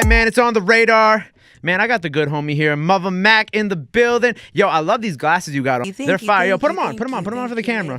right, man, it's on the radar. Man, I got the good homie here, Muva Mack in the building. Yo, I love these glasses you got on. They're fire. Yo, put them on for the camera.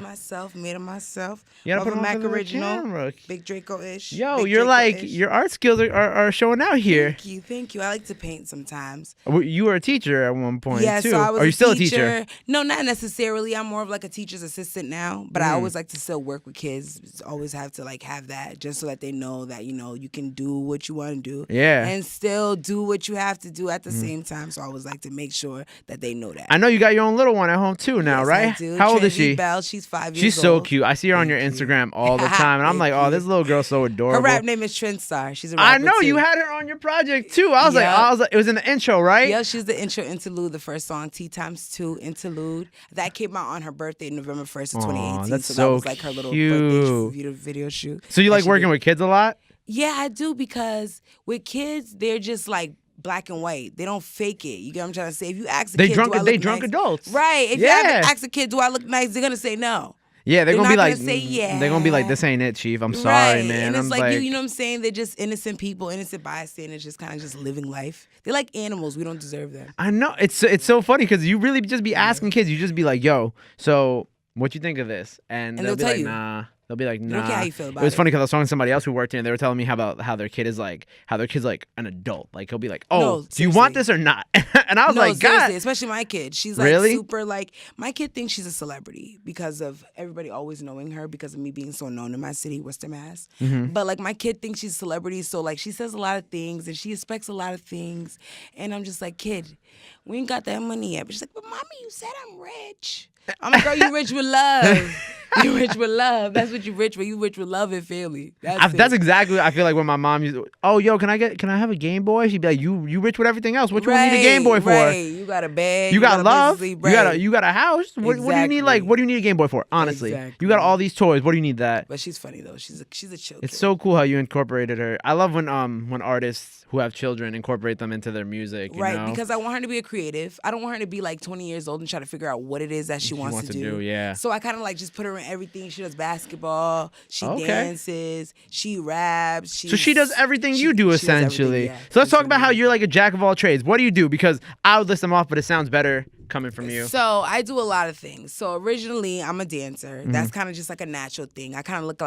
Made them myself. You gotta put them Mack on for the original, camera. Big Draco-ish. Yo, you're like, your art skills are showing out here. Thank you. I like to paint sometimes. You were a teacher at one point, too. So I was Are you still a teacher? No, not necessarily. I'm more of like a teacher's assistant now, but I always like to still work with kids. Always have to like have that just so that they know that, you know, you can do what you want to do. Yeah. And still do what you have to do at the same time. So I always like to make sure that they know that. I know you got your own little one at home too now, Yes, right? I do. How old is Trinity she? Bell, she's 5 years old. She's so cute. I see her on your Instagram all the time, and I'm like, oh, this little girl's so adorable. Her rap name is Trendstar. She's a rapper I know too. you had her on your project too. I was like, it was in the intro, right? Yeah, she's the intro interlude, the first song, T×2 interlude. That came out on her birthday, November 1st of 2018. That's so so that was like her little birthday video shoot. So you like working with kids a lot? Yeah, I do, because with kids, they're just like black and white. They don't fake it. You get what I'm trying to say? If you ask a kid, do I look drunk nice? adults. Right. If you ask a kid, do I look nice? They're going to say no. Yeah, they're gonna not be like, gonna say yeah. They're gonna be like, this ain't it, Chief. I'm sorry, right. man. And it's I'm like you know what I'm saying? They're just innocent people, innocent bystanders, just kind of just living life. They're like animals. We don't deserve them. I know. It's so funny because you really just be asking kids. You just be like, yo, so what you think of this? And they'll be like, nah. They'll be like, nah. They don't care how you feel about it was funny because I was talking to somebody else who worked here, and they were telling me how their kid's like an adult. Like he'll be like, oh, No, do you want this or not? And I was like, God. Especially my kid. She's like really? super like, my kid thinks she's a celebrity because of everybody always knowing her because of me being so known in my city, Worcester, Mass. But like my kid thinks she's a celebrity, so like she says a lot of things and she expects a lot of things. And I'm just like, kid, we ain't got that money yet. But she's like, but mommy, you said I'm rich. I'm like, girl, you rich with love. You rich with love. That's what you rich with. You rich with love and family. That's exactly what I feel like when my mom used to, oh, yo, can I have a Game Boy? She'd be like, you rich with everything else. What you need a Game Boy for? Right. You got a bed. You got love. Sleep, right. You got a house. What do you need? Like, what do you need a Game Boy for? Honestly, you got all these toys. What do you need that? But she's funny though. She's a chill kid. It's so cool how you incorporated her. I love when artists who have children incorporate them into their music. You know? Because I want her to be a creative. I don't want her to be like 20 years old and try to figure out what it is that she wants to do. Yeah. So I kind of like just put her in everything. She does basketball. She dances. She raps. So she does everything you do essentially. Yeah. So let's talk about how you're like a jack of all trades. What do you do? Because I would list them off, but it sounds better coming from you. So I do a lot of things. So originally I'm a dancer. That's kind of just like a natural thing. I kind of look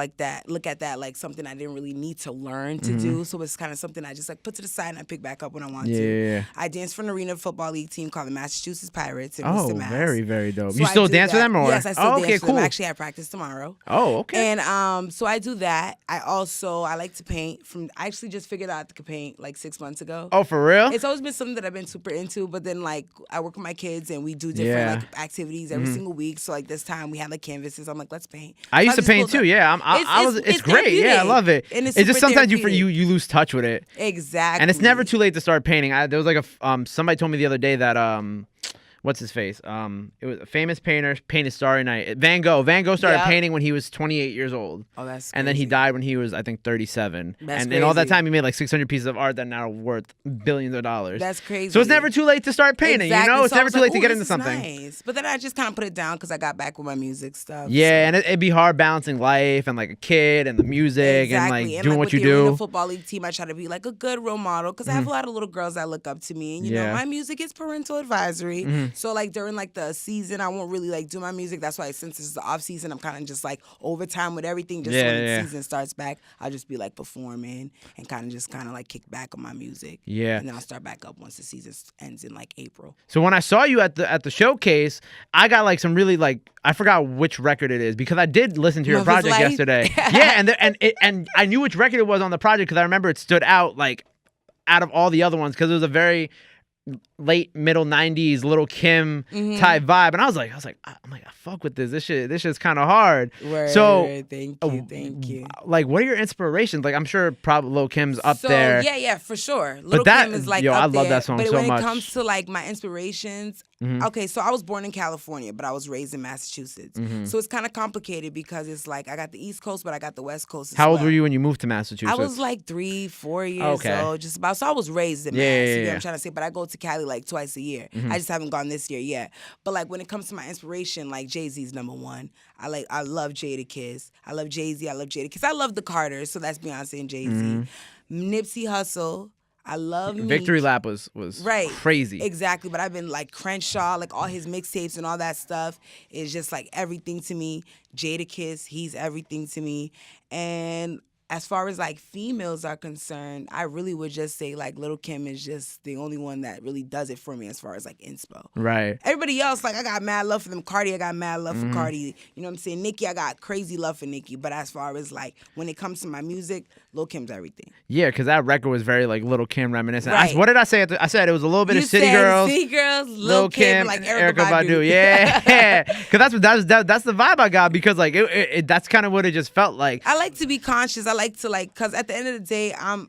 at that like something I didn't really need to learn to do. So it's kind of something I just like put to the side and I pick back up when I want to. I dance for an arena football league team called the Massachusetts Pirates in Worcester, Mass. Very, very dope. So you still dance for them or? Yes, I still dance for cool. them. Actually, I practice tomorrow. Oh, okay. And so I do that. I like to paint. I actually just figured out I could paint like 6 months ago. Oh, for real? It's always been something that I've been super into, but then like I work with my kids and we do different like activities every single week. So like this time we had like canvases. I'm like, let's paint. I used to paint too. Yeah, it's great. Yeah, I love it. And it's just sometimes you lose touch with it. Exactly. And it's never too late to start painting. There was like somebody told me the other day that what's his face? It was a famous painter painted Starry Night. Van Gogh. Van Gogh started painting when he was 28 years old. Oh, that's crazy. And then he died when he was, I think, 37. That's and in all that time, he made like 600 pieces of art that now are worth billions of dollars. That's crazy. So it's never too late to start painting, you know? It's never too late to get into something. Nice. But then I just kind of put it down because I got back with my music stuff. Yeah, and it'd be hard balancing life and like a kid and the music and like doing what you do. With the football league team, I try to be like a good role model because I have a lot of little girls that look up to me. And you know, my music is parental advisory. So like during like the season, I won't really like do my music. That's why since it's the off season, I'm kind of just like overtime with everything. Just when the season starts back, I'll just be like performing and kind of like kick back on my music. Yeah, and then I'll start back up once the season ends in like April. So when I saw you at the showcase, I got like some really like I forgot which record it is because I did listen to your project yesterday. Yeah, and I knew which record it was on the project because I remember it stood out like out of all the other ones because it was a very late middle 90s Little Kim type vibe, and I was like I fuck with this. This shit's kind of hard. So thank you. Like, what are your inspirations? Like, I'm sure probably Lil Kim's up there. Yeah, for sure. Little Kim is like up I love there, that song so much. But when it comes to like my inspirations, okay, so I was born in California, but I was raised in Massachusetts. So it's kind of complicated because it's like I got the East Coast, but I got the West Coast as well. How old were you when you moved to Massachusetts? I was like 3-4 years old, just about. So I was raised in Mass. You know what I'm trying to say? But I go to Cali like twice a year. I just haven't gone this year yet. But like when it comes to my inspiration, like Jay-Z's #1. I love Jadakiss. I love Jay-Z. I love Jadakiss. I love the Carters, so that's Beyonce and Jay-Z. Nipsey Hussle. I love Meek. Victory Lap was right. crazy. Exactly. But I've been like Crenshaw, like all his mixtapes and all that stuff is just like everything to me. Jadakiss, he's everything to me. And as far as like females are concerned, I really would just say like Lil' Kim is just the only one that really does it for me as far as like inspo. Right. Everybody else, like I got mad love for them. Cardi, I got mad love for Cardi. You know what I'm saying? Nicki, I got crazy love for Nicki. But as far as like when it comes to my music, Lil' Kim's everything. Yeah, because that record was very like Lil' Kim reminiscent. Right. What did I say? I said it was a little bit You of City said Girls. City Girls, Lil' Kim, and like Erykah Badu. Yeah, because that's the vibe I got, because like that's kind of what it just felt like. I like to be conscious. I like to like, cause at the end of the day, I'm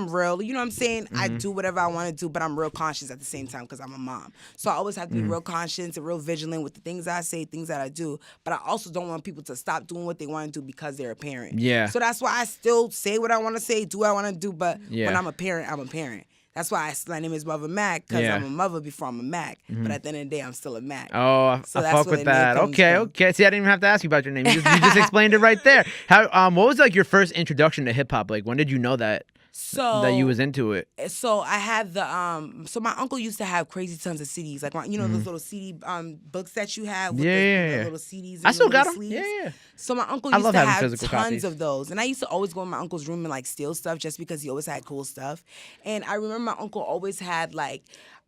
real. You know what I'm saying? I do whatever I want to do, but I'm real conscious at the same time because I'm a mom. So I always have to be real conscious and real vigilant with the things I say, things that I do. But I also don't want people to stop doing what they want to do because they're a parent. Yeah. So that's why I still say what I want to say, do what I want to do. But when I'm a parent, I'm a parent. That's why my name is Muva Mack, because I'm a mother before I'm a Mac. But at the end of the day, I'm still a Mac. Oh, so I fuck with that. Okay. See, I didn't even have to ask you about your name. You just explained it right there. How? What was like your first introduction to hip hop? Like, when did you know that you was into it? So I had the so my uncle used to have crazy tons of CDs, like those little CD books that you have with the little CDs. I still got them. Sleeves. Yeah. So my uncle used to have tons copies of those, and I used to always go in my uncle's room and like steal stuff just because he always had cool stuff. And I remember my uncle always had like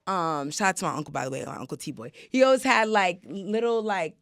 shout out to my uncle, by the way, my Uncle T-Boy. He always had like little like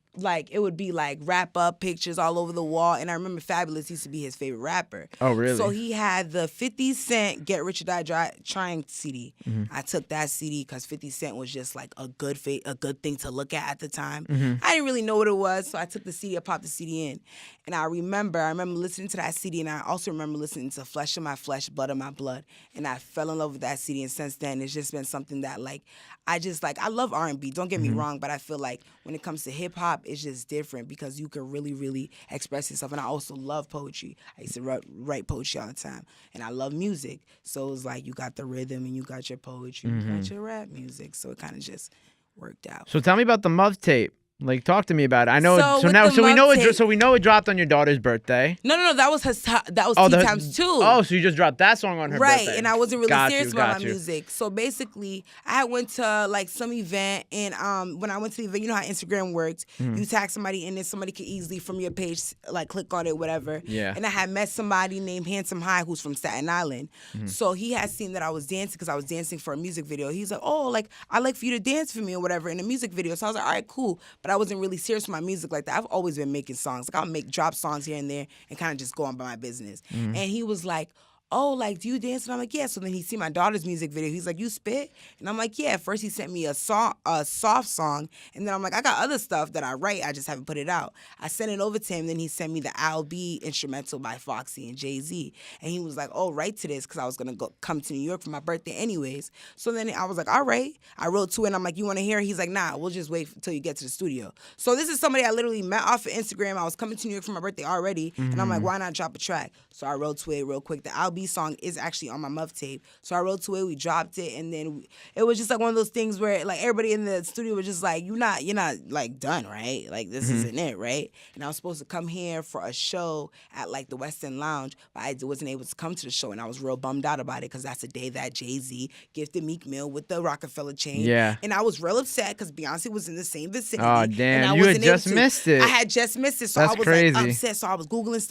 it would be like wrap up pictures all over the wall. And I remember Fabulous used to be his favorite rapper. Oh, really? So he had the 50 Cent Get Rich or Die Trying CD. I took that CD because 50 Cent was just like a good thing to look at the time. I didn't really know what it was, so I took the CD, I popped the CD in. And I remember listening to that CD, and I also remember listening to Flesh of My Flesh, Blood of My Blood. And I fell in love with that CD, and since then it's just been something that like I love R&B, don't get me wrong, but I feel like when it comes to hip hop, it's just different because you can really, really express yourself. And I also love poetry. I used to write poetry all the time. And I love music. So it's like you got the rhythm and you got your poetry, you got your rap music. So it kind of just worked out. So tell me about the Muvtape. Like, talk to me about it. I know. So we know it dropped on your daughter's birthday. No. That was Tea Times 2. Oh, so you just dropped that song on her birthday. Right, and I wasn't really serious about my music. So basically, I went to like some event, and when I went to the event, you know how Instagram works. You tag somebody in it, somebody could easily from your page like click on it, whatever. Yeah. And I had met somebody named Handsome High who's from Staten Island. So he had seen that I was dancing because I was dancing for a music video. He's like, oh, like I'd like for you to dance for me or whatever in a music video. So I was like, all right, cool. But I wasn't really serious with my music like that. I've always been making songs. Like I'll drop songs here and there and kind of just go on by my business. And he was like, oh, like, do you dance? And I'm like, yeah. So then he see my daughter's music video. He's like, you spit? And I'm like, yeah. First he sent me a soft song. And then I'm like, I got other stuff that I write. I just haven't put it out. I sent it over to him. Then he sent me the I'll Be instrumental by Foxy and Jay-Z. And he was like, oh, write to this because I was going to come to New York for my birthday anyways. So then I was like, all right. I wrote to it and I'm like, you want to hear it? He's like, nah, we'll just wait until you get to the studio. So this is somebody I literally met off of Instagram. I was coming to New York for my birthday already. And I'm like, why not drop a track? So I wrote to it real quick. The I'll Be song is actually on my Muvtape. So I wrote to it, we dropped it, and then it was just like one of those things where like everybody in the studio was just like, you're not like done, right? Like this isn't it, right? And I was supposed to come here for a show at like the West End Lounge, but I wasn't able to come to the show, and I was real bummed out about it because that's the day that Jay-Z gifted Meek Mill with the Rockefeller chain. Yeah. And I was real upset because Beyonce was in the same vicinity. Oh, damn. And I You had just missed it. I had just missed it. So That's I was crazy. like upset. So I was Googling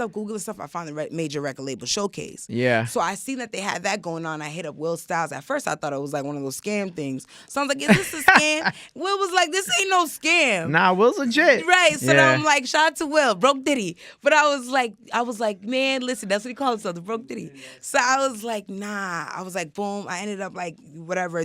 stuff. I found the major record label showcase. Yeah. So I seen that they had that going on. I hit up Will Styles. At first I thought it was like one of those scam things. So I was like, is this a scam? Will was like, this ain't no scam. Nah, Will's legit. Right. So then I'm like, shout out to Will, Broke Diddy. But I was like, man, listen, that's what he called himself, the Broke Diddy. So I was like, nah. I was like, boom. I ended up like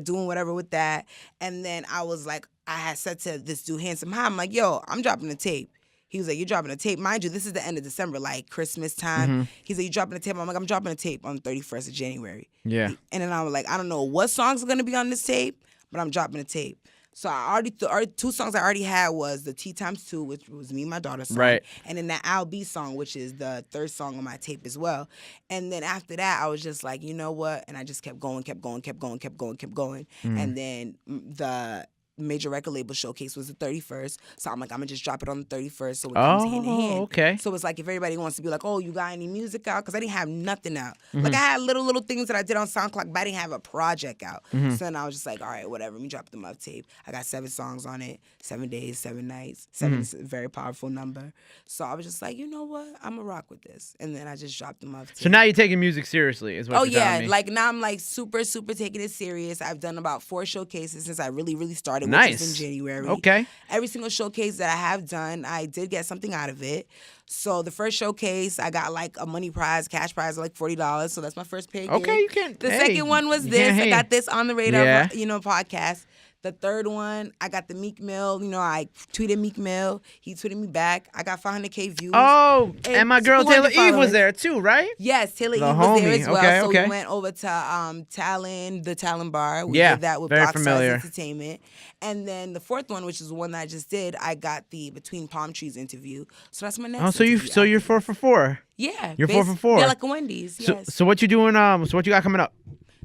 doing whatever with that. And then I was like, I had said to this dude, Handsome High, I'm like, yo, I'm dropping a tape. He was like, you're dropping a tape. Mind you, this is the end of December, like Christmas time. He's like, you dropping a tape? I'm like, I'm dropping a tape on the 31st of January. Yeah. And then I was like, I don't know what songs are going to be on this tape, but I'm dropping a tape. So I already, two songs I already had was the Tea Times 2, which was me and my daughter's song. Right. And then that I'll Be song, which is the third song on my tape as well. And then after that, I was just like, you know what? And I just kept going. And then major record label showcase was the 31st. So I'm like, I'm going to just drop it on the 31st so it comes hand in hand. Okay. So it's like if everybody wants to be like, oh, you got any music out? Because I didn't have nothing out. Like I had little things that I did on SoundCloud, but I didn't have a project out. So then I was just like, all right, whatever. Let me drop the Muvtape. I got 7 songs on it, 7 days, 7 nights. 7 is a very powerful number. So I was just like, you know what? I'm going to rock with this. And then I just dropped the Muvtape. So now you're taking music seriously is what you're telling me. Like now I'm like super taking it serious. I've done about 4 showcases since I really started, Nice. which was in January. Okay. Every single showcase that I have done, I did get something out of it. So the first showcase, I got like a money prize, cash prize of like $40. So that's my first pay gig. Okay, you can. The second one was this. I got this on the radar, Yeah. podcast. The third one, I got the Meek Mill. I tweeted Meek Mill. He tweeted me back. I got 500K views. Oh, and my girl Taylor Eve followers. was there too, right? Yes, Taylor The Eve was there homie. as well. Okay, so okay. we went over to the Talon Bar. We Yeah, did that with very Block familiar. Stars Entertainment. And then the fourth one, which is the one that I just did, I got the Between Palm Trees interview. So that's my next. Oh, so you're 4 for 4. Yeah, You're 4 for 4. Yeah, like a Wendy's. Yes. So what you doing? So what you got coming up?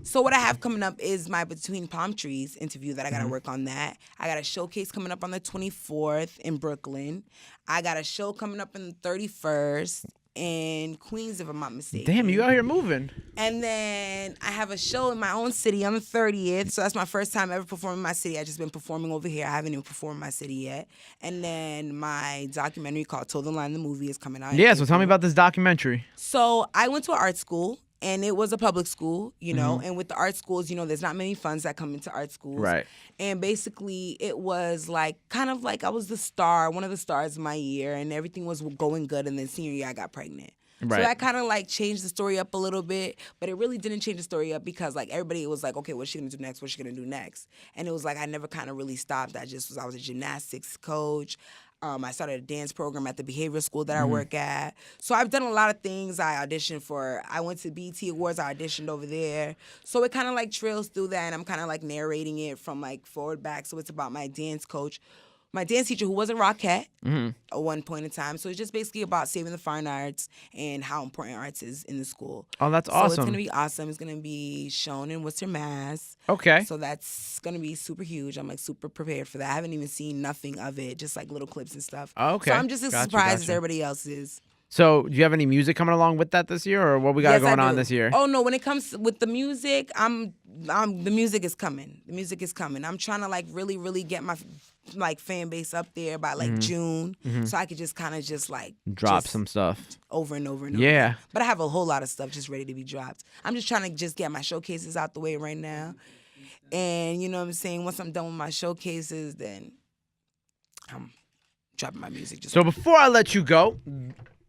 So what I have coming up is my Between Palm Trees interview that I got to work on that. I got a showcase coming up on the 24th in Brooklyn. I got a show coming up on the 31st in Queens, if I'm not mistaken. Damn, you out here moving. And then I have a show in my own city on the 30th. So that's my first time ever performing in my city. I've just been performing over here. I haven't even performed in my city yet. And then my documentary called Toe the Line, the movie, is coming out. Yeah, so tell me about this documentary. So I went to an art school. And it was a public school, and with the art schools, there's not many funds that come into art schools. Right. And basically, it was kind of like I was the star, one of the stars of my year, and everything was going good. And then senior year, I got pregnant. Right. So that kind of changed the story up a little bit, but it really didn't change the story up because everybody was like, okay, what's she gonna do next? What's she gonna do next? And it was I never kind of really stopped. I was a gymnastics coach. I started a dance program at the behavioral school that I work at. So I've done a lot of things. I went to BT Awards. I auditioned over there. So it kind of trails through that, and I'm kind of narrating it from forward back. So it's about my dance coach, my dance teacher, who was a Rockette at one point in time. So it's just basically about saving the fine arts and how important arts is in the school. Oh, that's So awesome. it's going to be awesome. It's going to be shown in Worcester, Mass. Okay. So that's going to be super huge. I'm super prepared for that. I haven't even seen nothing of it, just little clips and stuff. Okay. So I'm just as Gotcha, surprised as gotcha. everybody else is. So do you have any music coming along with that this year, or what we got Yes, going I on do. this year? Oh no, when it comes with the music, the music is coming. The music is coming. I'm trying to really get my fan base up there by June, so I could just kind of Drop just some stuff. over and over and over. Yeah. But I have a whole lot of stuff just ready to be dropped. I'm just trying to just get my showcases out the way right now. And you know what I'm saying? Once I'm done with my showcases, then I'm dropping my music. So before I let you go,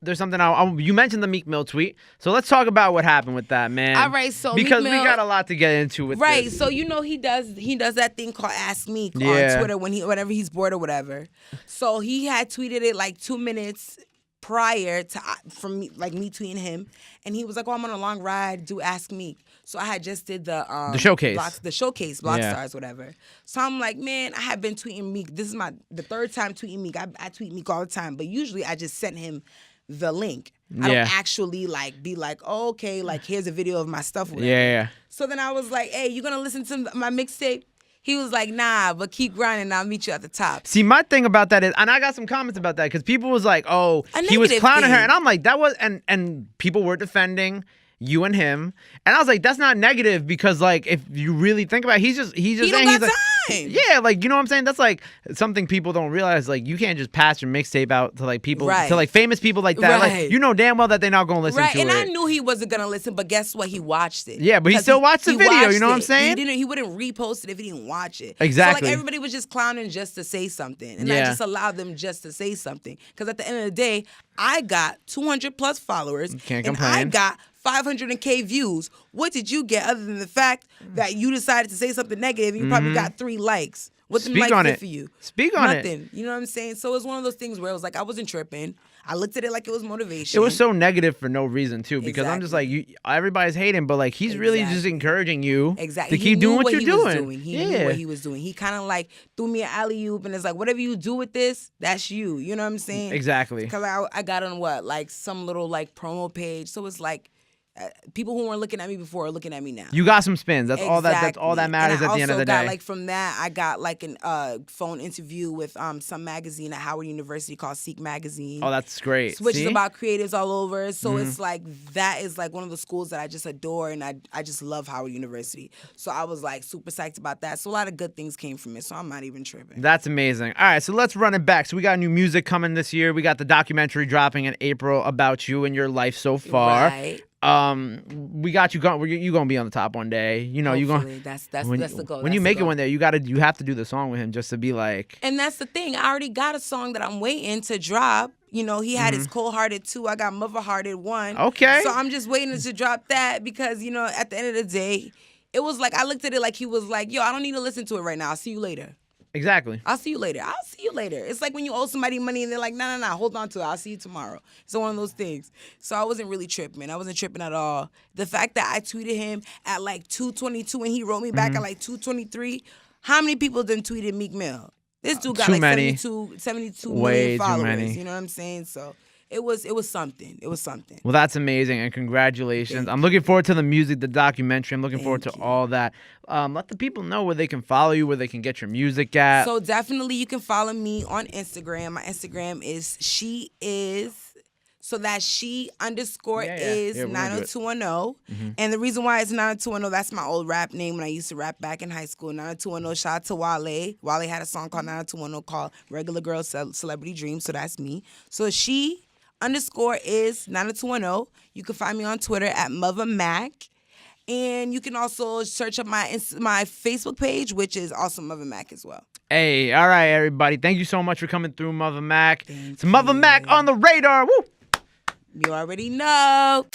there's something you mentioned the Meek Mill tweet. So let's talk about what happened with that, man. All right, so because Meek Mill, we got a lot to get into with right, this. so he does that thing called Ask Meek Yeah. on Twitter whenever he's bored or whatever. So he had tweeted it 2 minutes prior to from me tweeting him, and he was like, "Oh, I'm on a long ride. Do Ask Meek." So I had just did the showcase, Block Yeah. Stars, whatever. So I'm like, man, I have been tweeting Meek. This is the third time tweeting Meek. I tweet Meek all the time, but usually I just sent him the link. I Yeah. don't actually be like, oh, okay, here's a video of my stuff. Whatever. Yeah. So then I was like, hey, you gonna listen to my mixtape? He was like, nah, but keep grinding. I'll meet you at the top. See, my thing about that is, and I got some comments about that because people was like, "Oh, he was negative clowning her," thing. and I'm like, "That was," and people were defending you and him, and I was like, "That's not negative because if you really think about it, he's just He saying don't got he's like, time. yeah, you know what I'm saying? That's something people don't realize. You can't just pass your mixtape out to people, Right. to famous people like that. Right. You know damn well that they're not gonna listen Right, to and it. I knew he wasn't gonna listen, but guess what? He watched it. Yeah, but he 'Cause still watched the video, you watched know what I'm it. saying? He wouldn't repost it if he didn't watch it. Exactly. So everybody was just clowning just to say something, and I Yeah. just allowed them just to say something. Because at the end of the day, I got 200 plus followers, Can't and complain. I got 500K views. What did you get other than the fact that you decided to say something negative and you probably got 3 likes? What the Speak likes on did it. for you? Speak on it. Nothing. You know what I'm saying? So it's one of those things where it was I wasn't tripping. I looked at it like it was motivation. It was so negative for no reason too, because I'm just everybody's hating, but he's really just Exactly. encouraging you Exactly. to He keep knew doing what you're he was doing. He knew what he was doing. He kind of threw me an alley-oop and it's whatever you do with this, that's you. You know what I'm saying? Exactly. Because I got on some little promo page. So it's People who weren't looking at me before are looking at me now. You got some spins. That's exactly. all that. That's all that matters at the end of the day. And I also got, like, from that, I got like an phone interview with some magazine at Howard University called Seek Magazine. Oh, that's great. Which is about creatives all over. So it's like that is like one of the schools that I just adore, and I just love Howard University. So I was like super psyched about that. So a lot of good things came from it. So I'm not even tripping. That's amazing. All right, so let's run it back. So we got new music coming this year. We got the documentary dropping in April about you and your life so far. Right. We got you going. You gonna be on the top one day. You know, you going. That's the goal. When you make it one day, you have to do the song with him just to be like. And that's the thing. I already got a song that I'm waiting to drop. You know, he had his Cold Hearted 2. I got Mother Hearted 1. Okay. So I'm just waiting to drop that because, you know, at the end of the day, it was like I looked at it like he was like, yo, I don't need to listen to it right now. I'll see you later. Exactly. I'll see you later. It's like when you owe somebody money and they're like, no, hold on to it. I'll see you tomorrow. It's one of those things. So I wasn't really tripping. I wasn't tripping at all. The fact that I tweeted him at like 2:22 and he wrote me back at like 2:23, how many people done tweeted Meek Mill? This dude got too like many. 72 Way million too followers. many. You know what I'm saying? So it was something. It was something. Well, that's amazing, and congratulations. I'm looking forward to the music, the documentary. I'm looking forward to all that. Let the people know where they can follow you, where they can get your music at. So definitely you can follow me on Instagram. My Instagram is she_is 90210. And the reason why it's 90210, that's my old rap name when I used to rap back in high school. 90210, shout out to Wale. Wale had a song called 90210 called Regular Girl Celebrity Dream, so that's me. So she_is 90210. You can find me on Twitter at Muva Mack. And you can also search up my Facebook page, which is also Muva Mack as well. Hey, all right, everybody. Thank you so much for coming through, Muva Mack. It's Muva Mack on the radar. Woo! You already know.